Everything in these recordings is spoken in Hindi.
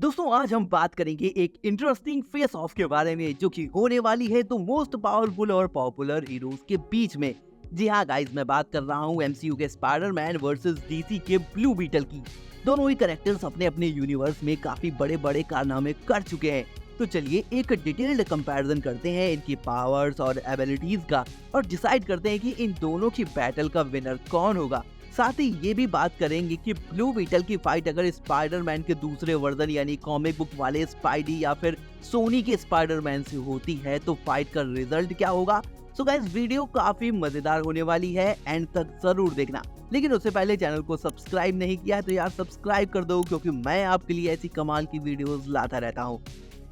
दोस्तों आज हम बात करेंगे एक इंटरेस्टिंग फेस ऑफ के बारे में जो कि होने वाली है तो मोस्ट पावरफुल और पॉपुलर हीरोज के बीच में। जी हाँ गाइस, मैं बात कर रहा हूँ एमसीयू के स्पाइडरमैन वर्सेस डीसी के ब्लू बीटल की। दोनों ही कैरेक्टर्स अपने अपने यूनिवर्स में काफी बड़े बड़े कारनामे कर चुके हैं। तो चलिए एक डिटेल्ड कंपैरिजन करते हैं इनकी पावर्स और एबिलिटीज का और डिसाइड करते हैं कि इन दोनों की बैटल का विनर कौन होगा। साथ ही ये भी बात करेंगे कि ब्लू बीटल की फाइट अगर स्पाइडरमैन के दूसरे वर्जन यानी कॉमिक बुक वाले स्पाइडी या फिर सोनी के स्पाइडरमैन से होती है तो फाइट का रिजल्ट क्या होगा। सो गाइस, वीडियो काफी मजेदार होने वाली है, एंड तक जरूर देखना। लेकिन उससे पहले चैनल को सब्सक्राइब नहीं किया है तो यार सब्सक्राइब कर दो, क्योंकि मैं आपके लिए ऐसी कमाल की वीडियोस लाता रहता हूँ।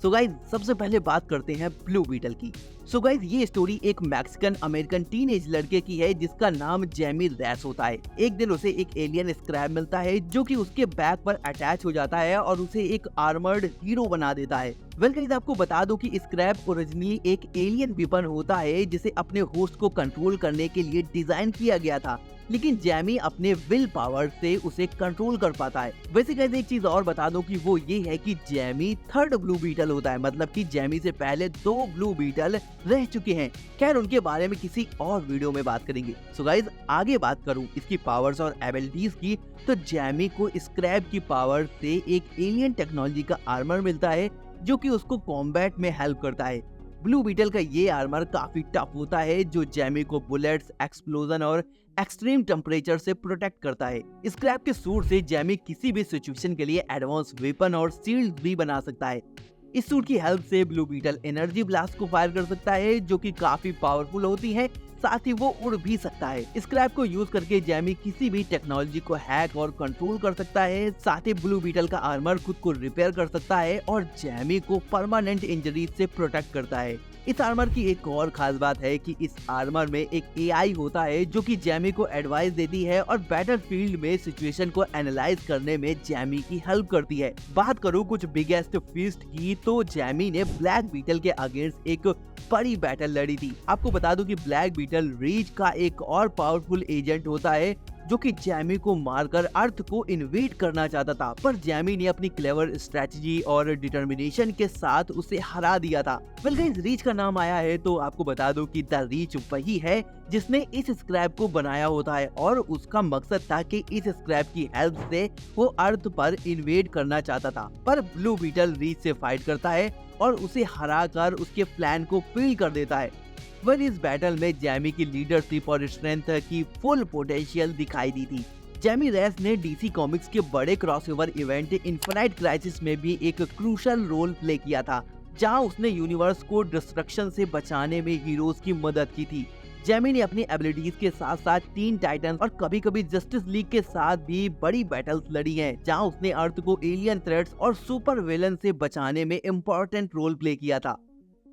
सो गाइस, सबसे पहले बात करते हैं ब्लू बीटल की। सो गाइस, ये स्टोरी एक मैक्सिकन अमेरिकन टीनेज लड़के की है जिसका नाम जेमी रैस होता है। एक दिन उसे एक एलियन स्क्रैप मिलता है जो कि उसके बैक पर अटैच हो जाता है और उसे एक आर्मर्ड हीरो बना देता है। वेल गाइस, आपको बता दो कि स्क्रैप ओरिजिनली एक एलियन वेपन होता है जिसे अपने होस्ट को कंट्रोल करने के लिए डिजाइन किया गया था, लेकिन जैमी अपने विल पावर से उसे कंट्रोल कर पाता है। वैसे गाइस, एक चीज और बता दो कि वो ये है कि जैमी थर्ड ब्लू बीटल होता है, मतलब कि जैमी से पहले 2 ब्लू बीटल रह चुके हैं। खैर, उनके बारे में किसी और वीडियो में बात करेंगे। सो गाइस, आगे बात करूं इसकी पावर्स और एबिलिटीज की, तो जैमी को स्क्रैप की पावर से एक एलियन टेक्नोलॉजी का आर्मर मिलता है जो कि उसको कॉम्बैट में हेल्प करता है। ब्लू बीटल का ये आर्मर काफी टफ होता है जो जैमी को बुलेट्स, एक्सप्लोजन और एक्सट्रीम टेम्परेचर से प्रोटेक्ट करता है। स्क्रैप के सूट से जैमी किसी भी सिचुएशन के लिए एडवांस वेपन और शील्ड भी बना सकता है। इस सूट की हेल्प से ब्लू बीटल एनर्जी ब्लास्ट को फायर कर सकता है जो कि काफी पावरफुल होती है। साथ ही वो उड़ भी सकता है। स्क्रैप को यूज करके जैमी किसी भी टेक्नोलॉजी को हैक और कंट्रोल कर सकता है। साथ ही ब्लू बीटल का आर्मर खुद को रिपेयर कर सकता है और जैमी को परमानेंट इंजरी से प्रोटेक्ट करता है। इस आर्मर की एक और खास बात है कि इस आर्मर में एक एआई होता है जो कि जैमी को एडवाइस देती है और बैटलफील्ड में सिचुएशन को एनालाइज करने में जैमी की हेल्प करती है। बात करूं कुछ बिगेस्ट फीस्ट की, तो जैमी ने ब्लैक बीटल के अगेंस्ट एक बड़ी बैटल लड़ी थी। आपको बता दूं कि ब्लैक बीटल रीच का एक और पावरफुल एजेंट होता है जो कि जैमी को मारकर अर्थ को इन्वेड करना चाहता था, पर जैमी ने अपनी क्लेवर स्ट्रेटजी और डिटर्मिनेशन के साथ उसे हरा दिया था। वेल गाइस, रीच का नाम आया है तो आपको बता दो कि द रीच वही है जिसने इस स्क्रैप को बनाया होता है और उसका मकसद था कि इस स्क्रैप की हेल्प से वो अर्थ पर इन्वेड करना चाहता था। पर ब्लू बीटल रीच से फाइट करता है और उसे हरा कर उसके प्लान को फेल कर देता है। वह इस बैटल में जैमी की लीडरशिप और स्ट्रेंथ की फुल पोटेंशियल दिखाई दी थी। जैमी रेस ने डीसी कॉमिक्स के बड़े क्रॉसओवर इवेंट इन्फिनाइट क्राइसिस में भी एक क्रूशल रोल प्ले किया था, जहां उसने यूनिवर्स को डिस्ट्रक्शन से बचाने में हीरोज की मदद की थी। जैमी ने अपनी एबिलिटीज के साथ साथ टीन टाइटंस और कभी कभी जस्टिस लीग के साथ भी बड़ी बैटल्स लड़ी हैं, जहां उसने अर्थ को एलियन थ्रेट्स और सुपर विलन से बचाने में इम्पोर्टेंट रोल प्ले किया था।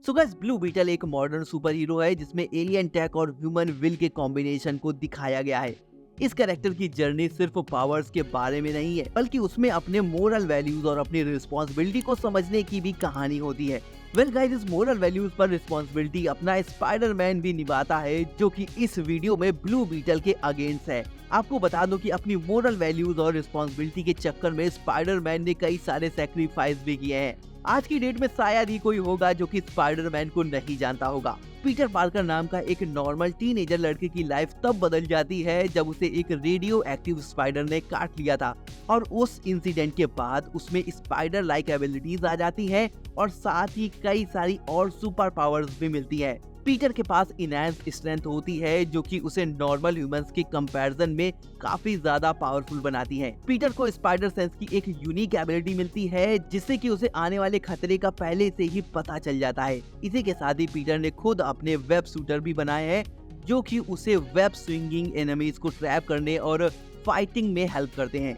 सो गाइस, ब्लू बीटल एक मॉडर्न सुपर हीरो है जिसमें एलियन टेक और ह्यूमन विल के कॉम्बिनेशन को दिखाया गया है। इस कैरेक्टर की जर्नी सिर्फ पावर्स के बारे में नहीं है, बल्कि उसमें अपने मोरल वैल्यूज और अपनी रिस्पॉन्सिबिलिटी को समझने की भी कहानी होती है। वेल गाइस, इस मोरल वैल्यूज पर रिस्पॉन्सिबिलिटी अपना स्पाइडरमैन भी निभाता है जो कि इस वीडियो में ब्लू बीटल के अगेंस्ट है। आपको बता दो कि अपनी मोरल वैल्यूज और रिस्पॉन्सिबिलिटी के चक्कर में स्पाइडरमैन ने कई सारे सैक्रिफाइस भी किए हैं। आज की डेट में शायद ही कोई होगा जो कि स्पाइडरमैन को नहीं जानता होगा। पीटर पार्कर नाम का एक नॉर्मल टीनेजर लड़के की लाइफ तब बदल जाती है जब उसे एक रेडियो एक्टिव स्पाइडर ने काट लिया था और उस इंसिडेंट के बाद उसमें स्पाइडर लाइक एबिलिटीज आ जाती हैं और साथ ही कई सारी और सुपर पावर्स भी मिलती हैं। पीटर के पास इनहैंस स्ट्रेंथ होती है जो कि उसे नॉर्मल ह्यूमंस के कंपैरिजन में काफी ज्यादा पावरफुल बनाती है। पीटर को स्पाइडर सेंस की एक यूनिक एबिलिटी मिलती है जिससे कि उसे आने वाले खतरे का पहले से ही पता चल जाता है। इसी के साथ ही पीटर ने खुद अपने वेब शूटर भी बनाए हैं जो कि उसे वेब स्विंगिंग एनिमीज को ट्रैप करने और फाइटिंग में हेल्प करते हैं।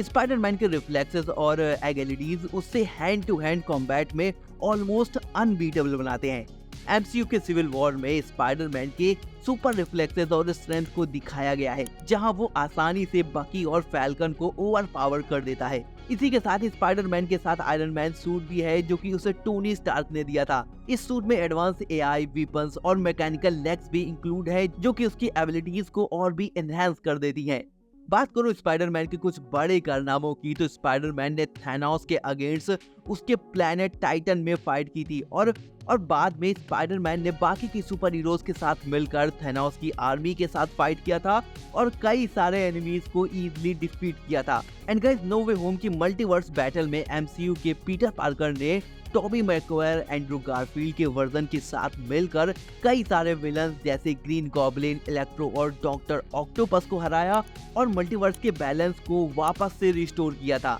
स्पाइडरमैन के रिफ्लेक्सेस और एबिलिटीज उससे हैंड टू हैंड कॉम्बैट में ऑलमोस्ट अनबीटेबल बनाते हैं। एमसीयू के सिविल वॉर में स्पाइडरमैन के सुपर रिफ्लेक्सेस और स्ट्रेंथ को दिखाया गया है, जहां वो आसानी से बकी और फैल्कन को ओवरपावर कर देता है। इसी के साथ ही स्पाइडरमैन के साथ आयरन मैन सूट भी है जो कि उसे टोनी स्टार्क ने दिया था। इस सूट में एडवांस एआई, वेपन्स और मैकेनिकल लेग्स भी इंक्लूड है जो कि उसकी एबिलिटीज को और भी एनहांस कर देती हैं। बात करो स्पाइडरमैन के कुछ बड़े कारनामों की, तो स्पाइडरमैन ने थैनोस के अगेंस्ट उसके प्लेनेट टाइटन में फाइट की थी और बाद में स्पाइडरमैन ने बाकी की सुपर हीरोज के साथ मिलकर थैनोस की आर्मी के साथ फाइट किया था और कई सारे एनिमीज को इजीली डिफीट किया था। And guys, No Way Home की मल्टीवर्स बैटल में एमसीयू के पीटर पार्कर ने टॉबी मैकवायर, एंड्रू गारफील्ड के वर्जन के साथ मिलकर कई सारे विलन्स जैसे ग्रीन गॉब्लिन, इलेक्ट्रो और डॉक्टर ऑक्टोपस को हराया और मल्टीवर्स के बैलेंस को वापस से रिस्टोर किया था।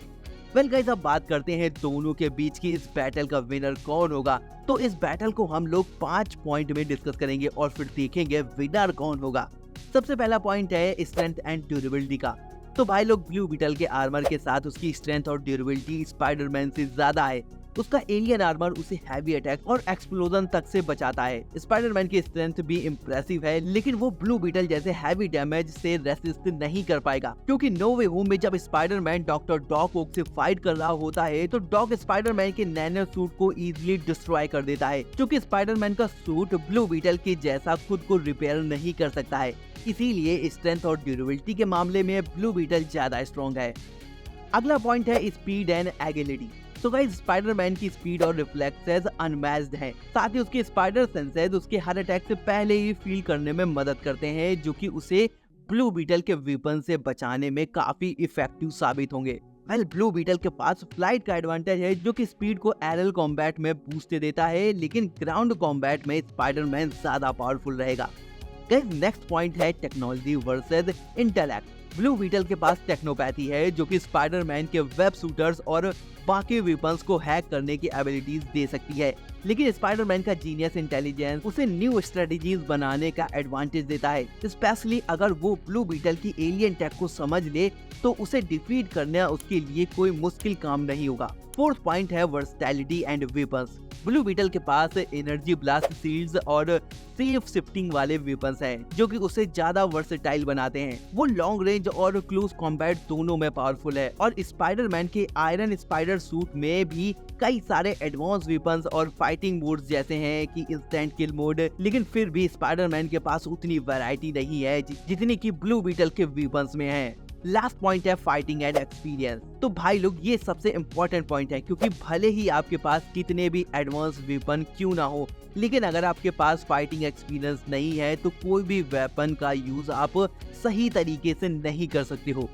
वेल गाइस, अब बात करते हैं दोनों के बीच की इस बैटल का विनर कौन होगा। तो इस बैटल को हम लोग 5 पॉइंट में डिस्कस करेंगे और फिर देखेंगे विनर कौन होगा। सबसे पहला पॉइंट है स्ट्रेंथ एंड ड्यूरेबिलिटी का। तो भाई लोग, ब्लू बीटल के आर्मर के साथ उसकी स्ट्रेंथ और ड्यूरेबिलिटी स्पाइडरमैन से ज्यादा है। उसका एलियन आर्मर उसे हैवी अटैक और एक्सप्लोजन तक से बचाता है। स्पाइडरमैन की स्ट्रेंथ भी इम्प्रेसिव है, लेकिन वो ब्लू बीटल जैसे हैवी डैमेज से रेसिस्ट नहीं कर पाएगा, क्योंकि नो वे होम में जब स्पाइडरमैन डॉक्टर डॉक ओक से फाइट कर रहा होता है तो डॉक स्पाइडरमैन के नैनो सूट को इजीली डिस्ट्रॉय कर देता है, क्योंकि स्पाइडरमैन का सूट ब्लू बीटल के जैसा खुद को रिपेयर नहीं कर सकता है। इसीलिए स्ट्रेंथ और ड्यूरेबिलिटी के मामले में ब्लू बीटल ज्यादा स्ट्रॉन्ग है। अगला पॉइंट है स्पीड एंड एगिलिटी। तो गाइस, स्पाइडरमैन की स्पीड और रिफ्लेक्सेस अनमैच्ड हैं। साथ ही उसके स्पाइडर सेंसेस उसके हर अटैक से पहले ही फील करने में मदद करते हैं, जो कि उसे ब्लू बीटल के वेपन से बचाने में काफी इफेक्टिव साबित होंगे। वेल, ब्लू बीटल के पास फ्लाइट का एडवांटेज है, जो कि स्पीड को एरियल कॉम्बैट में बूस्ट देता है, लेकिन ग्राउंड कॉम्बैट में स्पाइडरमैन ज्यादा पावरफुल रहेगा। गाइस, नेक्स्ट पॉइंट है technology versus intellect. Blue Beetle के पास टेक्नोपैथी है, जो कि स्पाइडरमैन के वेब शूटर्स और बाकी वेपन्स को हैक करने की एबिलिटीज दे सकती है, लेकिन स्पाइडरमैन का जीनियस इंटेलिजेंस उसे न्यू स्ट्रेटजीज बनाने का एडवांटेज देता है। स्पेशली अगर वो ब्लू बीटल की एलियन टेक को समझ ले तो उसे डिफीट करना उसके लिए कोई मुश्किल काम नहीं होगा। फोर्थ पॉइंट है versatility and weapons. Blue Beetle के पास एनर्जी ब्लास्ट शील्ड्स और सेफ शिफ्टिंग वाले वेपन्स हैं, जो कि उसे ज्यादा वर्सेटाइल बनाते हैं। वो लॉन्ग रेंज और क्लोज कॉम्बैट दोनों में पावरफुल है और स्पाइडरमैन के आयरन स्पाइडर सूट में भी कई सारे एडवांस वेपन्स और फाइटिंग मोड्स जैसे हैं कि इंस्टेंट किल मोड, लेकिन फिर भी स्पाइडरमैन के पास उतनी वैरायटी नहीं है जितनी की ब्लू बीटल के वेपन्स में है। लास्ट पॉइंट है फाइटिंग एंड एक्सपीरियंस। तो भाई लोग, ये सबसे इम्पोर्टेंट पॉइंट है, क्योंकि भले ही आपके पास कितने भी एडवांस वेपन क्यों ना हो, लेकिन अगर आपके पास फाइटिंग एक्सपीरियंस नहीं है तो कोई भी वेपन का यूज आप सही तरीके से नहीं कर सकते हो।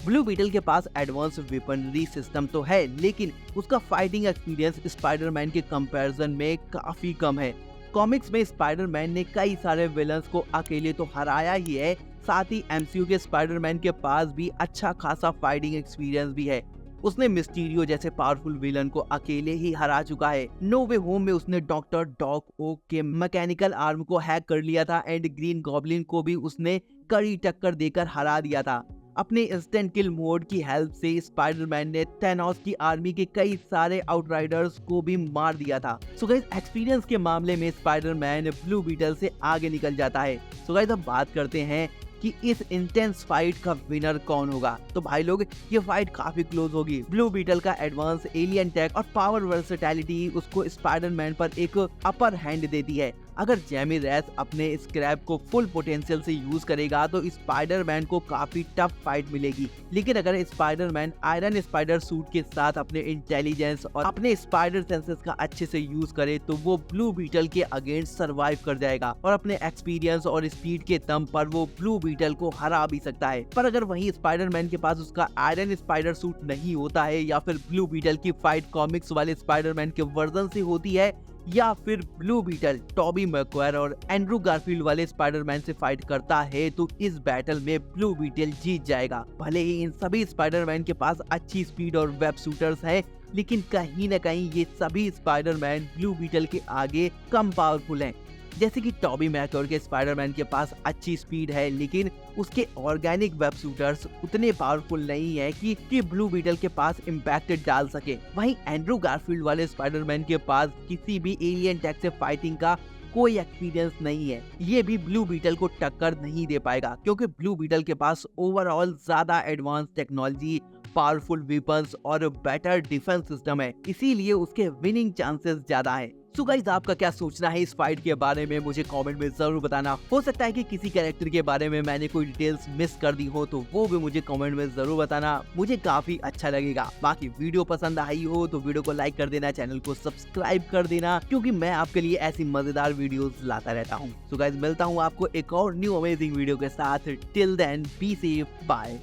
ब्लू बीटल के पास एडवांस वेपनरी सिस्टम तो है, लेकिन उसका फाइटिंग एक्सपीरियंस स्पाइडरमैन के कंपैरिजन में काफी कम है। कॉमिक्स में स्पाइडरमैन ने कई सारे विलन्स को अकेले तो हराया ही है, साथ ही एमसीयू के स्पाइडरमैन के पास भी अच्छा खासा फाइटिंग एक्सपीरियंस भी है। उसने मिस्टीरियो जैसे पावरफुल विलन को अकेले ही हरा चुका है। नो वे होम में उसने डॉक्टर डॉक ओक के मैकेनिकल आर्म को हैक कर लिया था एंड ग्रीन गॉब्लिन को भी उसने कड़ी टक्कर देकर हरा दिया था। अपने इंस्टेंट किल मोड की हेल्प से स्पाइडरमैन ने थैनोस की आर्मी के कई सारे आउटराइडर्स को भी मार दिया था। सो गाइस, एक्सपीरियंस के मामले में स्पाइडरमैन ब्लू बीटल से आगे निकल जाता है। सो गाइस, अब बात करते हैं कि इस इंटेंस फाइट का विनर कौन होगा। तो भाई लोग, ये फाइट काफी क्लोज होगी। ब्लू बीटल का एडवांस एलियन टेक और पावर वर्सेटैलिटी उसको स्पाइडरमैन पर एक अपर हैंड देती है। अगर जेमी रेस अपने स्क्रैप को फुल पोटेंशियल से यूज करेगा तो स्पाइडरमैन को काफी टफ फाइट मिलेगी, लेकिन अगर स्पाइडरमैन आयरन स्पाइडर सूट के साथ अपने इंटेलिजेंस और अपने स्पाइडर सेंसेस का अच्छे से यूज करे तो वो ब्लू बीटल के अगेंस्ट सरवाइव कर जाएगा और अपने एक्सपीरियंस और स्पीड के दम पर वो ब्लू बीटल को हरा भी सकता है। पर अगर वही स्पाइडरमैन के पास उसका आयरन स्पाइडर सूट नहीं होता है, या फिर ब्लू बीटल की फाइट कॉमिक्स वाले स्पाइडरमैन के वर्जन से होती है, या फिर ब्लू बीटल टॉबी मैकवायर और एंड्रू गारफील्ड वाले स्पाइडरमैन से फाइट करता है, तो इस बैटल में ब्लू बीटल जीत जाएगा। भले ही इन सभी स्पाइडरमैन के पास अच्छी स्पीड और वेब शूटर्स है, लेकिन कहीं न कहीं ये सभी स्पाइडरमैन ब्लू बीटल के आगे कम पावरफुल हैं। जैसे कि टॉबी मैकवायर के स्पाइडरमैन के पास अच्छी स्पीड है, लेकिन उसके ऑर्गेनिक वेब शूटर्स उतने पावरफुल नहीं है कि ब्लू बीटल के पास इम्पैक्ट डाल सके। वहीं एंड्रू गारफील्ड वाले स्पाइडरमैन के पास किसी भी एलियन टेक से फाइटिंग का कोई एक्सपीरियंस नहीं है। ये भी ब्लू बीटल को टक्कर नहीं दे पाएगा, क्योंकि ब्लू बीटल के पास ओवरऑल ज्यादा एडवांस टेक्नोलॉजी, पावरफुल वेपन्स और बेटर डिफेंस सिस्टम है, इसीलिए उसके विनिंग चांसेस ज्यादा है। सो गाइस, आपका क्या सोचना है इस फाइट के बारे में मुझे कमेंट में जरूर बताना। हो सकता है कि किसी कैरेक्टर के बारे में मैंने कोई डिटेल्स मिस कर दी हो, तो वो भी मुझे कमेंट में जरूर बताना, मुझे काफी अच्छा लगेगा। बाकी वीडियो पसंद आई हो तो वीडियो को लाइक कर देना, चैनल को सब्सक्राइब कर देना, क्योंकि मैं आपके लिए ऐसी मजेदार वीडियोस लाता रहता हूँ। सो गाइस, मिलता हूँ आपको एक और न्यू अमेजिंग वीडियो के साथ। Till then be safe, bye.